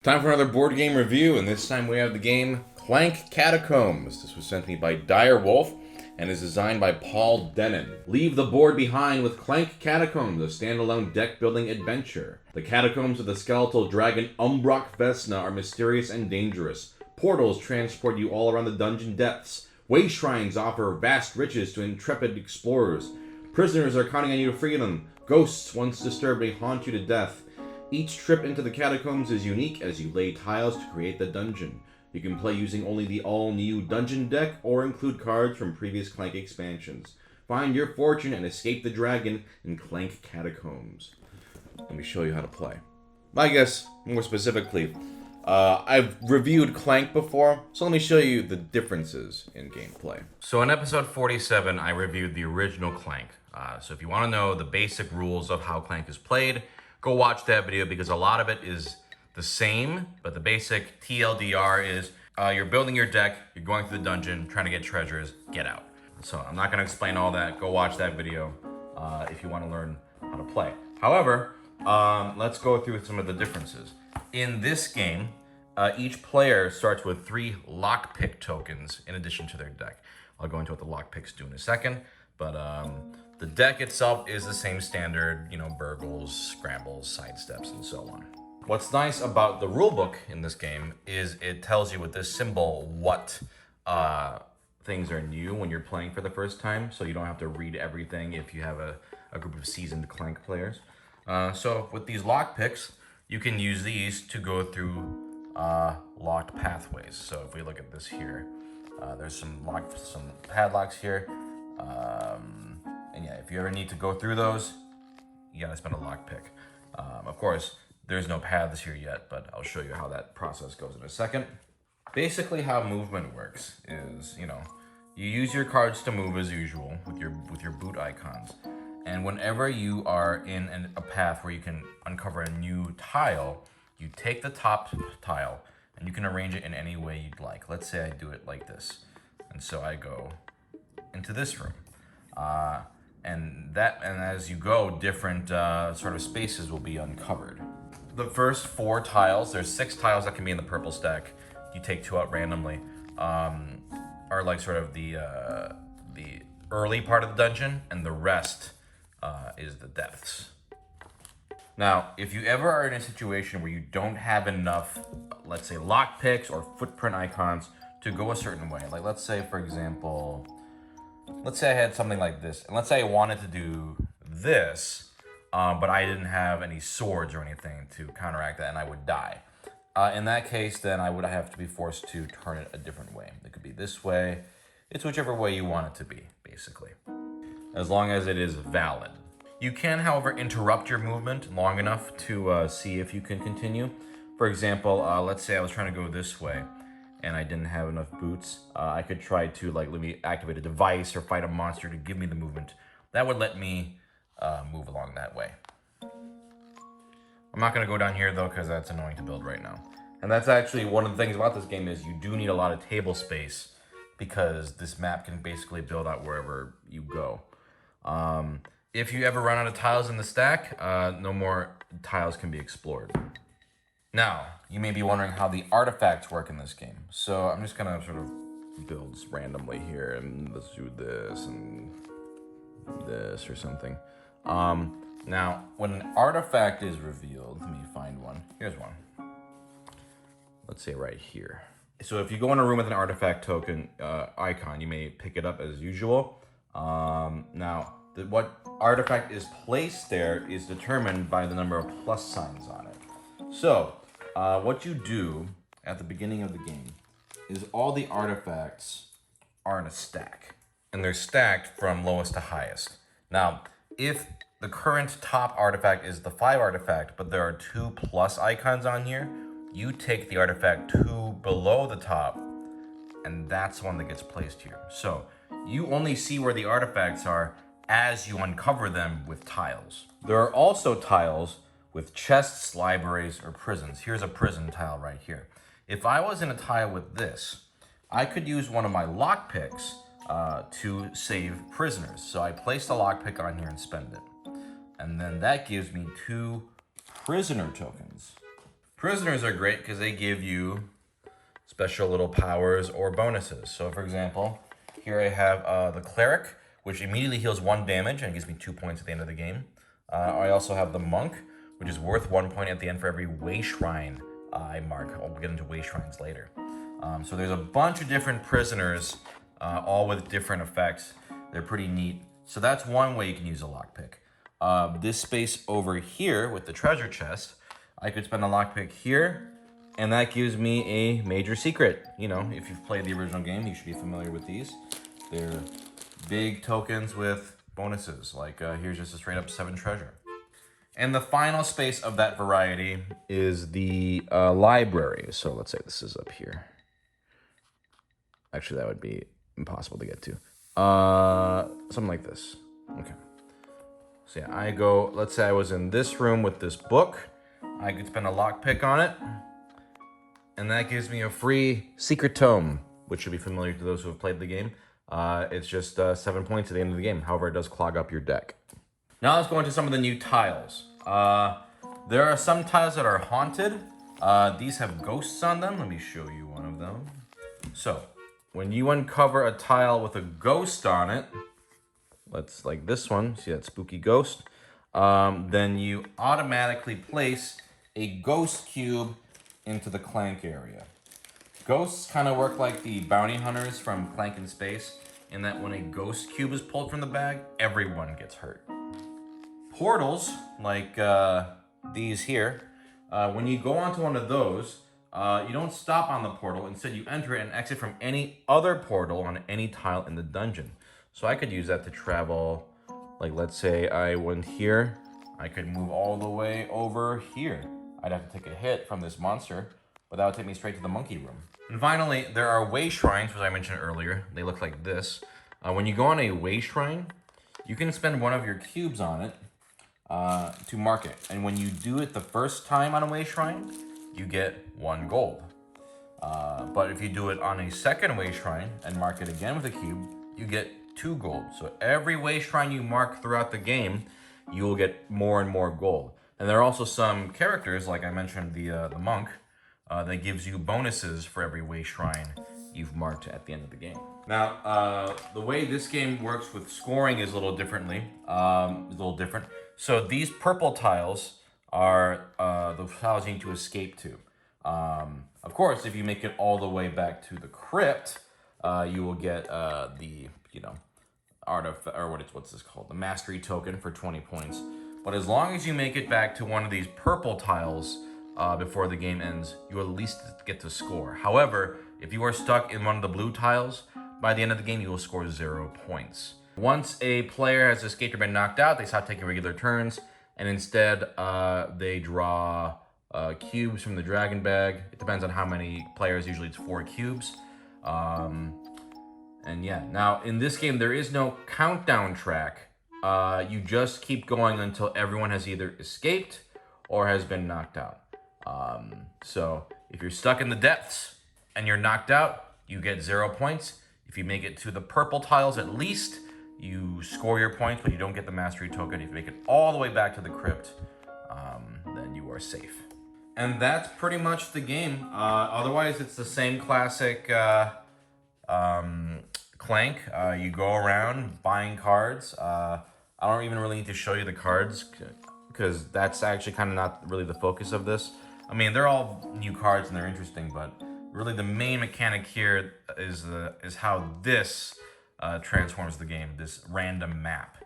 Time for another board game review, and this time we have the game Clank Catacombs. This was sent to me by Dire Wolf and is designed by Paul Denon. Leave the board behind with Clank Catacombs, a standalone deck-building adventure. The catacombs of the skeletal dragon Umbrock Vesna are mysterious and dangerous. Portals transport you all around the dungeon depths. Way shrines offer vast riches to intrepid explorers. Prisoners are counting on you to free them. Ghosts, once disturbed, may haunt you to death. Each trip into the catacombs is unique as you lay tiles to create the dungeon. You can play using only the all-new dungeon deck or include cards from previous Clank expansions. Find your fortune and escape the dragon in Clank Catacombs. Let me show you how to play. I guess, more specifically, I've reviewed Clank before, so let me show you the differences in gameplay. So in episode 47, I reviewed the original Clank. So if you want to know the basic rules of how Clank is played, go watch that video because a lot of it is the same, but the basic TLDR is you're building your deck, you're going through the dungeon, trying to get treasures, get out. So I'm not going to explain all that. Go watch that video if you want to learn how to play. However, let's go through some of the differences. In this game, each player starts with 3 lockpick tokens in addition to their deck. I'll go into what the lockpicks do in a second, but the deck itself is the same standard, burgles, scrambles, sidesteps, and so on. What's nice about the rulebook in this game is it tells you with this symbol what things are new when you're playing for the first time, so you don't have to read everything if you have a group of seasoned Clank players. So with these lockpicks, you can use these to go through locked pathways. So if we look at this here, there's some padlocks here. And yeah, if you ever need to go through those, you gotta spend a lockpick. Of course, there's no paths here yet, but I'll show you how that process goes in a second. Basically, how movement works is, you use your cards to move as usual with your boot icons. And whenever you are in a path where you can uncover a new tile, you take the top tile and you can arrange it in any way you'd like. Let's say I do it like this. And so I go into this room. And as you go, different sort of spaces will be uncovered. The first 4 tiles, there's 6 tiles that can be in the purple stack. You take 2 out randomly. Are like sort of the early part of the dungeon, and the rest is the depths. Now, if you ever are in a situation where you don't have enough, let's say lockpicks or footprint icons to go a certain way, like let's say, for example, let's say I had something like this, and let's say I wanted to do this, but I didn't have any swords or anything to counteract that, and I would die. In that case, then I would have to be forced to turn it a different way. It could be this way. It's whichever way you want it to be, basically, as long as it is valid. You can, however, interrupt your movement long enough to see if you can continue. For example, let's say I was trying to go this way, and I didn't have enough boots. I could try to let me activate a device or fight a monster to give me the movement. That would let me move along that way. I'm not going to go down here though, because that's annoying to build right now. And that's actually one of the things about this game is you do need a lot of table space because this map can basically build out wherever you go. If you ever run out of tiles in the stack, no more tiles can be explored. Now, you may be wondering how the artifacts work in this game. So I'm just gonna sort of build randomly here, and let's do this and this or something. Now, when an artifact is revealed, let me find one. Here's one. Let's say right here. So if you go in a room with an artifact token icon, you may pick it up as usual. Now, what artifact is placed there is determined by the number of plus signs on it. So, what you do at the beginning of the game is all the artifacts are in a stack, and they're stacked from lowest to highest. Now, if the current top artifact is the 5 artifact, but there are 2 plus icons on here, you take the artifact 2 below the top, and that's the one that gets placed here. So, you only see where the artifacts are as you uncover them with tiles. There are also tiles with chests, libraries, or prisons. Here's a prison tile right here. If I was in a tile with this, I could use one of my lockpicks to save prisoners. So I place a lockpick on here and spend it. And then that gives me 2 prisoner tokens. Prisoners are great because they give you special little powers or bonuses. So for example, here I have the Cleric, which immediately heals 1 damage and gives me 2 points at the end of the game. I also have the Monk, which is worth 1 point at the end for every way shrine I mark. I'll get into way shrines later. So there's a bunch of different prisoners, all with different effects. They're pretty neat. So that's one way you can use a lockpick. This space over here with the treasure chest, I could spend a lockpick here, and that gives me a major secret. You know, if you've played the original game, you should be familiar with these. They're big tokens with bonuses, like here's just a straight up 7 treasure. And the final space of that variety is the library. So let's say this is up here. Actually, that would be impossible to get to. Something like this. Okay. So yeah, I go, let's say I was in this room with this book. I could spend a lockpick on it. And that gives me a free secret tome, which should be familiar to those who have played the game. It's just 7 points at the end of the game. However, it does clog up your deck. Now let's go into some of the new tiles. There are some tiles that are haunted. These have ghosts on them. Let me show you one of them. So, when you uncover a tile with a ghost on it, let's like this one, see that spooky ghost, then you automatically place a ghost cube into the Clank area. Ghosts kind of work like the bounty hunters from Clank in Space, in that when a ghost cube is pulled from the bag, everyone gets hurt. Portals, like these here, when you go onto one of those, you don't stop on the portal. Instead, you enter it and exit from any other portal on any tile in the dungeon. So I could use that to travel, like let's say I went here, I could move all the way over here. I'd have to take a hit from this monster, but that would take me straight to the monkey room. And finally, there are way shrines, which I mentioned earlier. They look like this. When you go on a way shrine, you can spend one of your cubes on it to mark it. And when you do it the first time on a way shrine, you get 1 gold. But if you do it on a second way shrine and mark it again with a cube, you get 2 gold. So every way shrine you mark throughout the game, you will get more and more gold. And there are also some characters, like I mentioned, the monk, that gives you bonuses for every way shrine you've marked at the end of the game. Now, the way this game works with scoring is a little differently. So these purple tiles are the tiles you need to escape to. Of course, if you make it all the way back to the crypt, you will get the artifact, or what's this called? The mastery token for 20 points. But as long as you make it back to one of these purple tiles before the game ends, you at least get to score. However, if you are stuck in one of the blue tiles, by the end of the game, you will score 0 points. Once a player has escaped or been knocked out, they stop taking regular turns, and instead they draw cubes from the dragon bag. It depends on how many players, usually it's 4 cubes. And yeah, now in this game, there is no countdown track. You just keep going until everyone has either escaped or has been knocked out. So if you're stuck in the depths and you're knocked out, you get 0 points. If you make it to the purple tiles at least, you score your points, but you don't get the mastery token. If you make it all the way back to the crypt, then you are safe. And that's pretty much the game. Otherwise, it's the same classic Clank. You go around buying cards. I don't even really need to show you the cards because that's actually kind of not really the focus of this. I mean, they're all new cards and they're interesting, but really the main mechanic here is how this transforms the game, this random map.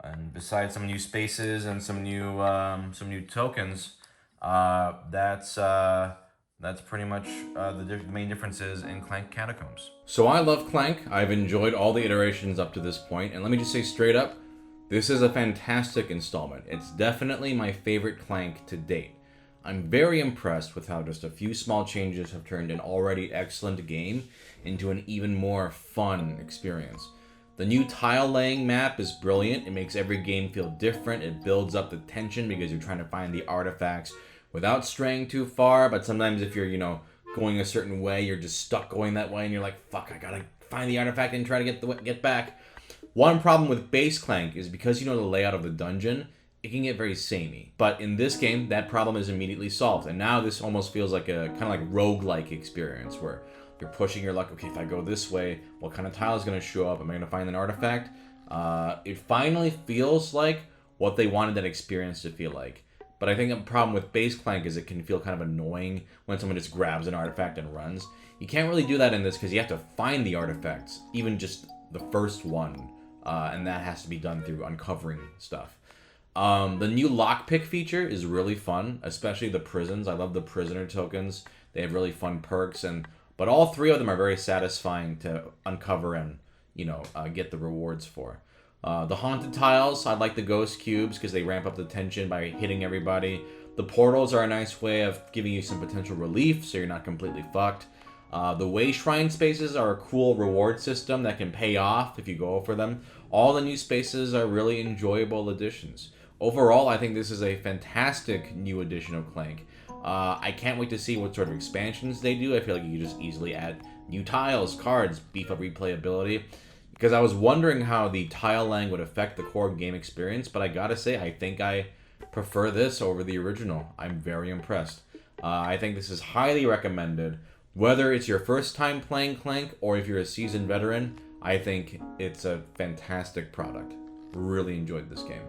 And besides some new spaces and some new tokens, that's pretty much the main differences in Clank Catacombs. So I love Clank. I've enjoyed all the iterations up to this point, and let me just say straight up, this is a fantastic installment. It's definitely my favorite Clank to date. I'm very impressed with how just a few small changes have turned an already excellent game into an even more fun experience. The new tile laying map is brilliant. It makes every game feel different. It builds up the tension because you're trying to find the artifacts without straying too far, but sometimes if you're, going a certain way, you're just stuck going that way and you're like, fuck, I gotta find the artifact and try to get back. One problem with base Clank is because you know the layout of the dungeon, it can get very samey. But in this game, that problem is immediately solved. And now this almost feels like a kind of like roguelike experience where you're pushing your luck. Okay, if I go this way, what kind of tile is going to show up? Am I going to find an artifact? It finally feels like what they wanted that experience to feel like. But I think the problem with base Clank is it can feel kind of annoying when someone just grabs an artifact and runs. You can't really do that in this because you have to find the artifacts, even just the first one. And that has to be done through uncovering stuff. The new lockpick feature is really fun, especially the prisons. I love the prisoner tokens. They have really fun perks, but all three of them are very satisfying to uncover and, get the rewards for. The haunted tiles, I like the ghost cubes because they ramp up the tension by hitting everybody. The portals are a nice way of giving you some potential relief so you're not completely fucked. The way shrine spaces are a cool reward system that can pay off if you go for them. All the new spaces are really enjoyable additions. Overall, I think this is a fantastic new edition of Clank. I can't wait to see what sort of expansions they do. I feel like you can just easily add new tiles, cards, beef up replayability. Because I was wondering how the tile lang would affect the core game experience, but I gotta say, I think I prefer this over the original. I'm very impressed. I think this is highly recommended. Whether it's your first time playing Clank or if you're a seasoned veteran, I think it's a fantastic product. Really enjoyed this game.